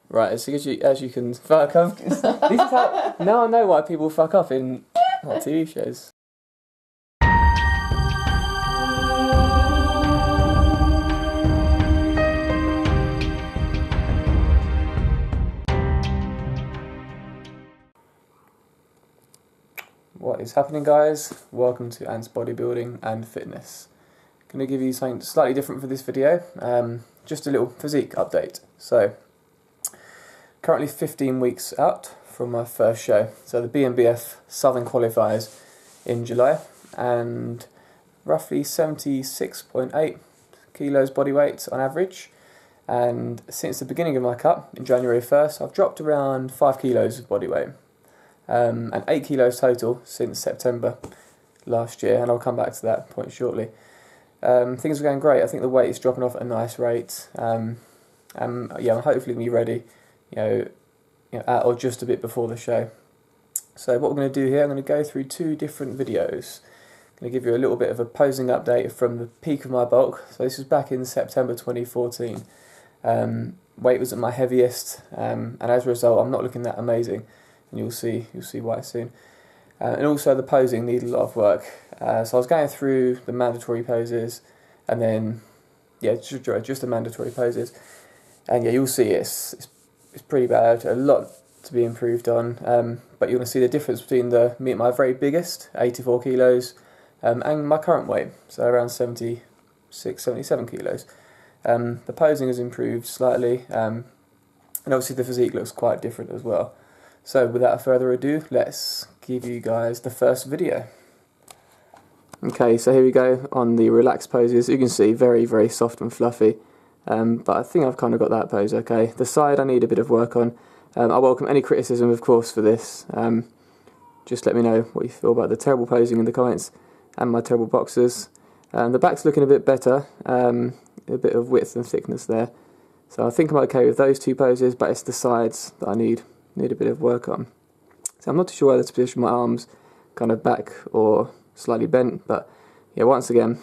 Right, as you can fuck up. This is how, now I know why people fuck up in TV shows. What is happening, guys? Welcome to Ants Bodybuilding and Fitness. I'm going to give you something slightly different for this video, just a little physique update. So, currently 15 weeks out from my first show. So the BNBF Southern qualifiers in July, and roughly 76.8 kilos body weight on average. And since the beginning of my cut, in January 1st, I've dropped around 5 kilos of body weight. And 8 kilos total since September last year, and I'll come back to that point shortly. Things are going great. I think the weight is dropping off at a nice rate. Yeah, I'm hopefully going to be ready, at or just a bit before the show. So what we're going to do here, I'm going to go through 2 different videos. I'm going to give you a little bit of a posing update from the peak of my bulk. So this was back in September 2014. Weight was at my heaviest, and as a result, I'm not looking that amazing. And you'll see why soon. And also the posing needed a lot of work. So I was going through the mandatory poses, and then just the mandatory poses. And yeah, you'll see it's pretty bad. A lot to be improved on. But you're going to see the difference between me at my very biggest, 84 kilos, and my current weight, so around 76, 77 kilos. The posing has improved slightly, and obviously the physique looks quite different as well. So without further ado, let's give you guys the first video. Okay, so here we go on the relaxed poses. You can see very, very soft and fluffy, but I think I've kind of got that pose okay. The side I need a bit of work on. I welcome any criticism, of course, for this. Just let me know what you feel about the terrible posing in the comments and my terrible boxers. The back's looking a bit better, a bit of width and thickness there. So I think I'm okay with those 2 poses, but it's the sides that I need a bit of work on. So I'm not too sure whether to position my arms kind of back or slightly bent, but yeah, once again,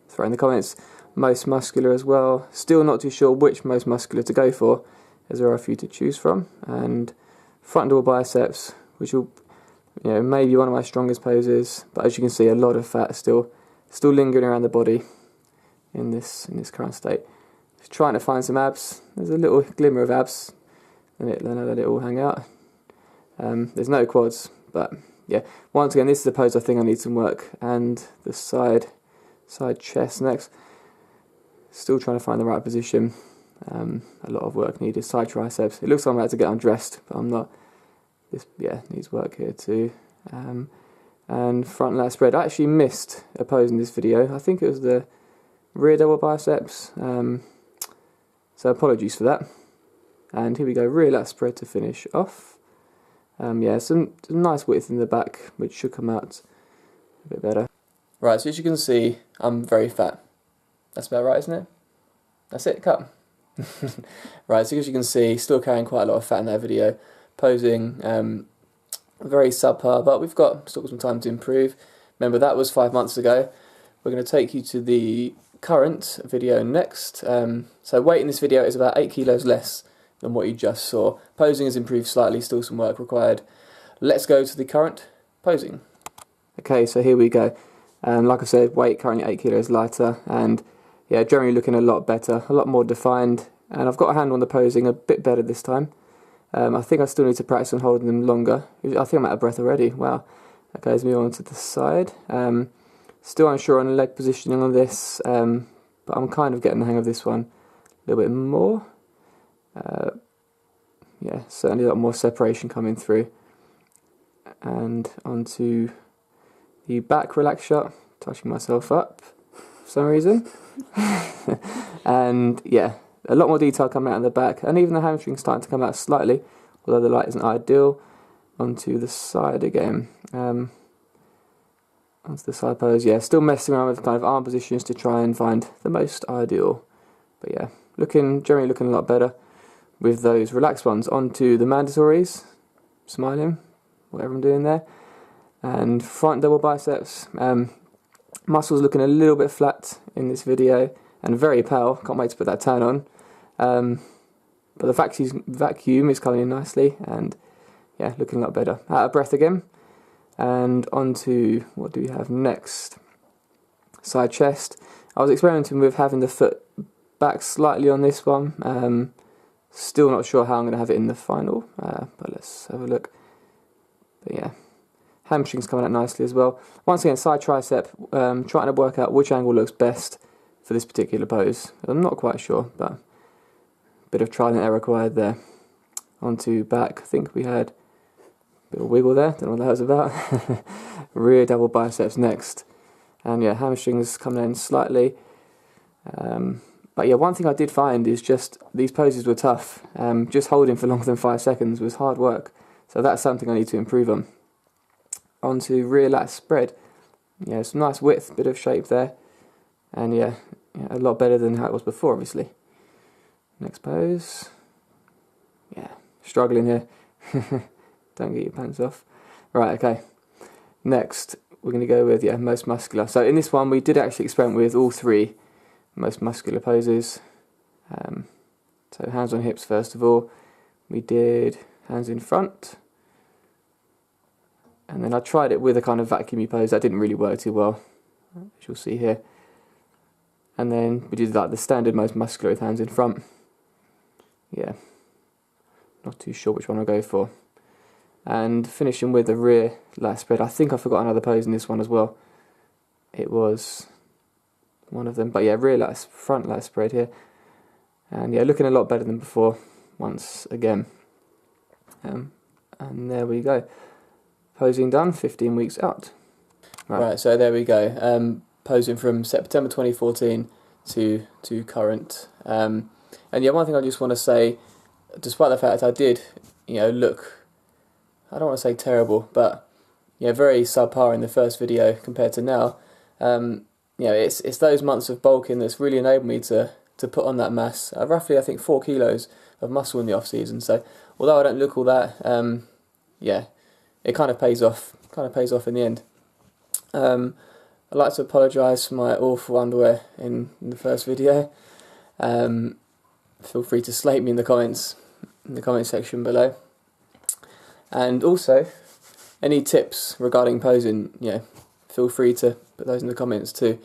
throw in the comments most muscular as well. Still not too sure which most muscular to go for, as there are a few to choose from. And front double biceps, which will maybe one of my strongest poses, but as you can see, a lot of fat still lingering around the body in this current state. Just trying to find some abs. There's a little glimmer of abs. And then let it all hang out. There's no quads, but yeah. Once again, this is a pose I think I need some work. And the side chest next. Still trying to find the right position. A lot of work needed. Side triceps. It looks like I'm about to get undressed, but I'm not. This needs work here too. And front lat spread. I actually missed a pose in this video. I think it was the rear double biceps. So apologies for that. And here we go, rear lat spread to finish off. Some nice width in the back, which should come out a bit better. Right, so as you can see, I'm very fat. That's about right, isn't it? That's it, cut. Right, so as you can see, still carrying quite a lot of fat in that video. Posing, very subpar, but we've got still some time to improve. Remember, that was 5 months ago. We're going to take you to the current video next. So weight in this video is about 8 kilos less than what you just saw. Posing has improved slightly, still some work required. Let's go to the current posing. Okay, so here we go. Like I said, weight currently 8 kilos lighter, and yeah, generally looking a lot better, a lot more defined, and I've got a handle on the posing a bit better this time. I think I still need to practice on holding them longer. I think I'm out of breath already. Wow. Okay, let's move on to the side. Still unsure on leg positioning on this, but I'm kind of getting the hang of this one a little bit more. Yeah, certainly a lot more separation coming through. And onto the back relax shot, touching myself up for some reason. And yeah, a lot more detail coming out in the back, and even the hamstring starting to come out slightly, although the light isn't ideal. Onto the side again. Onto the side pose, yeah, still messing around with kind of arm positions to try and find the most ideal. But yeah, generally looking a lot better with those relaxed ones. Onto the mandatories, smiling, whatever I'm doing there. And front double biceps. Muscles looking a little bit flat in this video and very pale. Can't wait to put that tan on. But the vacuum is coming in nicely, and yeah, looking a lot better. Out of breath again. And on to, what do we have next? Side chest. I was experimenting with having the foot back slightly on this one. Still not sure how I'm going to have it in the final, but let's have a look. But yeah, hamstrings coming out nicely as well. Once again, side tricep, trying to work out which angle looks best for this particular pose. I'm not quite sure, but a bit of trial and error required there. Onto back, I think we had a bit of wiggle there, don't know what that was about. Rear double biceps next. And yeah, hamstrings coming in slightly. But yeah, one thing I did find is just these poses were tough. Just holding for longer than 5 seconds was hard work. So that's something I need to improve on. Onto rear lat spread. Yeah, some nice width, bit of shape there. And yeah, a lot better than how it was before, obviously. Next pose. Yeah, struggling here. Don't get your pants off. Right, okay. Next, we're going to go with, yeah, most muscular. So in this one, we did actually experiment with all 3 most muscular poses. So hands on hips first of all. We did hands in front. And then I tried it with a kind of vacuumy pose. That didn't really work too well, as you'll see here. And then we did like the standard most muscular with hands in front. Yeah, not too sure which one I'll go for. And finishing with a rear lat spread. I think I forgot another pose in this one as well. It was one of them, but yeah, front lat spread here. And yeah, looking a lot better than before once again. And there we go. Posing done, 15 weeks out. Right, so there we go. Posing from September 2014 to current. And yeah, one thing I just want to say, despite the fact I did, look, I don't want to say terrible, but yeah, very subpar in the first video compared to now. It's those months of bulking that's really enabled me to put on that mass. Roughly, I think 4 kilos of muscle in the off season. So although I don't look all that, yeah, it kind of pays off. In the end. I'd like to apologise for my awful underwear in the first video. Feel free to slate me in the comments section below. And also, any tips regarding posing, feel free to put those in the comments too.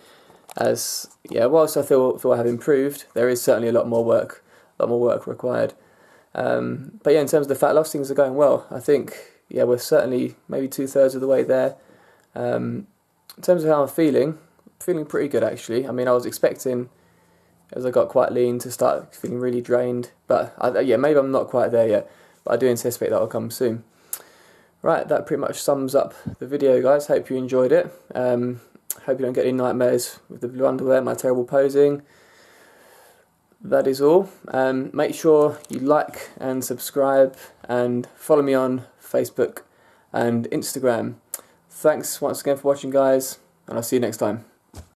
As whilst I feel I have improved, there is certainly a lot more work required. But yeah, in terms of the fat loss, things are going well. I think we're certainly maybe 2/3 of the way there. In terms of how I'm feeling pretty good actually. I mean, I was expecting, as I got quite lean, to start feeling really drained. But maybe I'm not quite there yet. But I do anticipate that will come soon. Right, that pretty much sums up the video, guys. Hope you enjoyed it. Hope you don't get any nightmares with the blue underwear, my terrible posing. That is all. Make sure you like and subscribe and follow me on Facebook and Instagram. Thanks once again for watching, guys, and I'll see you next time.